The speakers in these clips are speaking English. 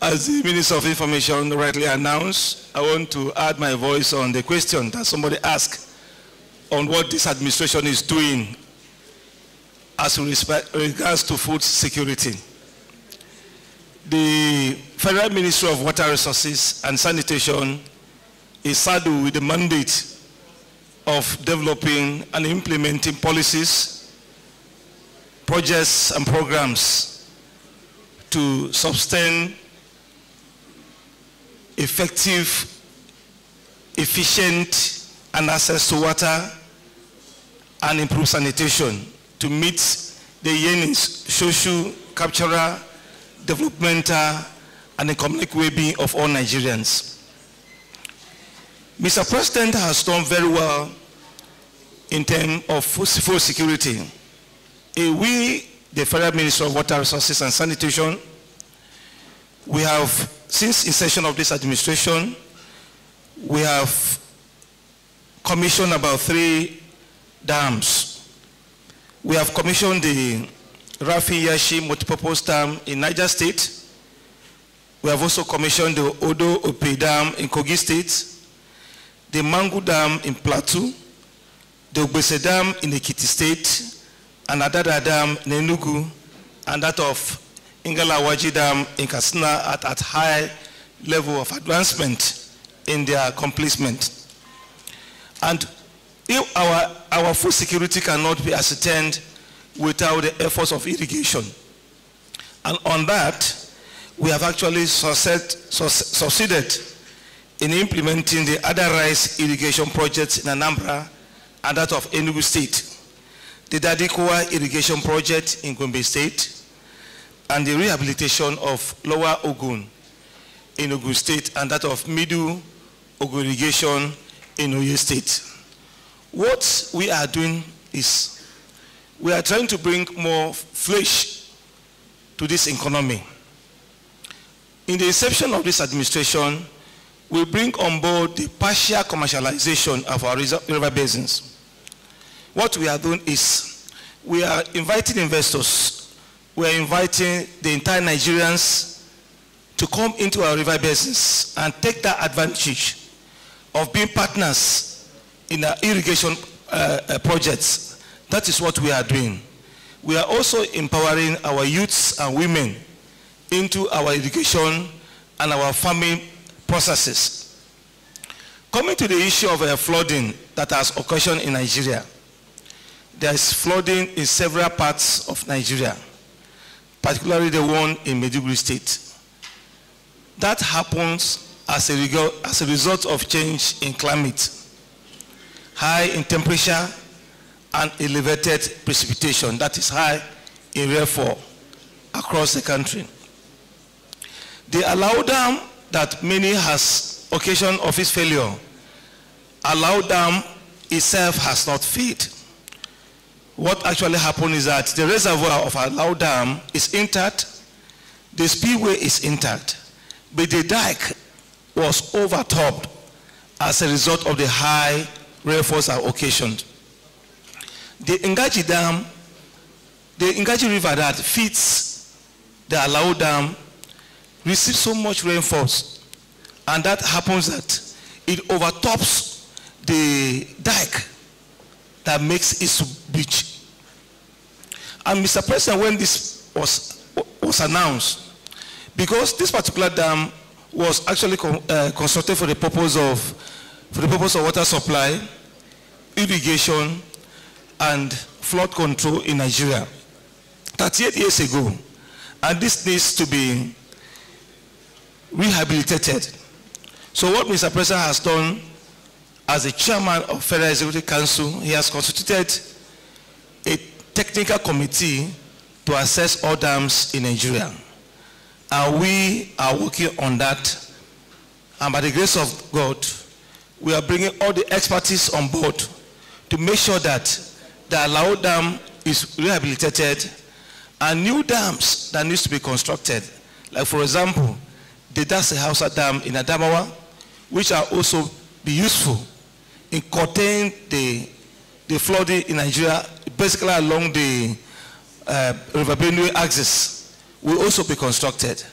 As the Minister of Information rightly announced, I want to add my voice on the question that somebody asked on what this administration is doing as regards to food security. The Federal Ministry of Water Resources and Sanitation is saddled with the mandate of developing and implementing policies, projects, and programs to sustain effective, efficient, and access to water and improve sanitation to meet the yearnings, social, cultural, developmental, and economic well-being of all Nigerians. Mr. President has done very well in terms of food security. We, the Federal Ministry of Water Resources and Sanitation, we have, since inception of this administration, we have commissioned about 3 dams. We have commissioned the Rafi Yashi multipurpose dam in Niger State. We have also commissioned the Odo Ope Dam in Kogi State, the Mangu Dam in Plateau, the Ogbese Dam in Ekiti State, and Adada Dam in Enugu, and that of Ingalawaji Dam in Katsina at high level of advancement in their completion. And if our food security cannot be ascertained without the efforts of irrigation. And on that, we have actually succeeded in implementing the other rice irrigation projects in Anambra and that of Enugu State, the Dadikowa irrigation project in Gombe State, and the rehabilitation of Lower Ogun in Ogun State and that of Middle Ogun irrigation in Oyo State. What we are doing is we are trying to bring more flesh to this economy. In the inception of this administration, we bring on board the partial commercialization of our river basins. What we are doing is we are inviting investors, we are inviting the entire Nigerians to come into our river basins and take that advantage of being partners in our irrigation projects. That is what we are doing. We are also empowering our youths and women into our irrigation and our farming processes. Coming to the issue of flooding that has occasioned in Nigeria, there is flooding in several parts of Nigeria, particularly the one in Maiduguri State. That happens as a result of change in climate, high in temperature, and elevated precipitation, that is high in rainfall across the country. The Alao Dam that many has occasioned of its failure, Alao Dam itself has not failed. What actually happened is that the reservoir of Alao Dam is intact, the spillway is intact, but the dike was overtopped as a result of the high rainfalls are occasioned. The Ngaji Dam, the Ngaji River that feeds the Alao Dam, receives so much rainfalls, and that happens that it overtops the dike that makes its breach. And Mr. President, when this was announced, because this particular dam was actually constructed for the purpose of water supply, irrigation, and flood control in Nigeria 38 years ago, and this needs to be rehabilitated. So what Mr. President has done as the chairman of Federal Executive Council, he has constituted a technical committee to assess all dams in Nigeria. And we are working on that. And by the grace of God, we are bringing all the expertise on board to make sure that the Alao Dam is rehabilitated and new dams that needs to be constructed. Like for example, the Dase Hausa Dam in Adamawa, which are also be useful in containing the flooding in Nigeria, basically along the River Benue axis, will also be constructed.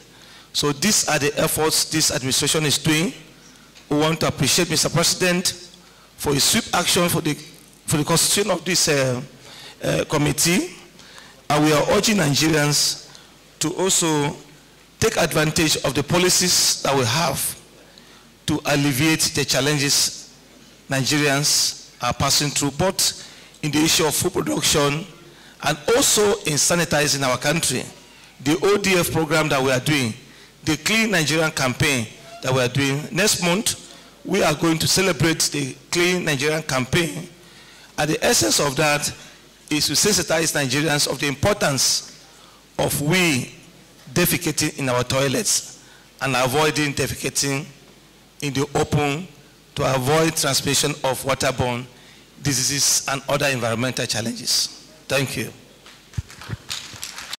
So these are the efforts this administration is doing. We want to appreciate Mr. President for his swift action for the constitution of this committee. And we are urging Nigerians to also take advantage of the policies that we have to alleviate the challenges Nigerians are passing through, both in the issue of food production and also in sanitizing our country. The ODF program that we are doing, the Clean Nigerian campaign that we are doing. Next month, we are going to celebrate the Clean Nigerian campaign. And the essence of that is to sensitize Nigerians of the importance of we defecating in our toilets and avoiding defecating in the open to avoid transmission of waterborne diseases and other environmental challenges. Thank you.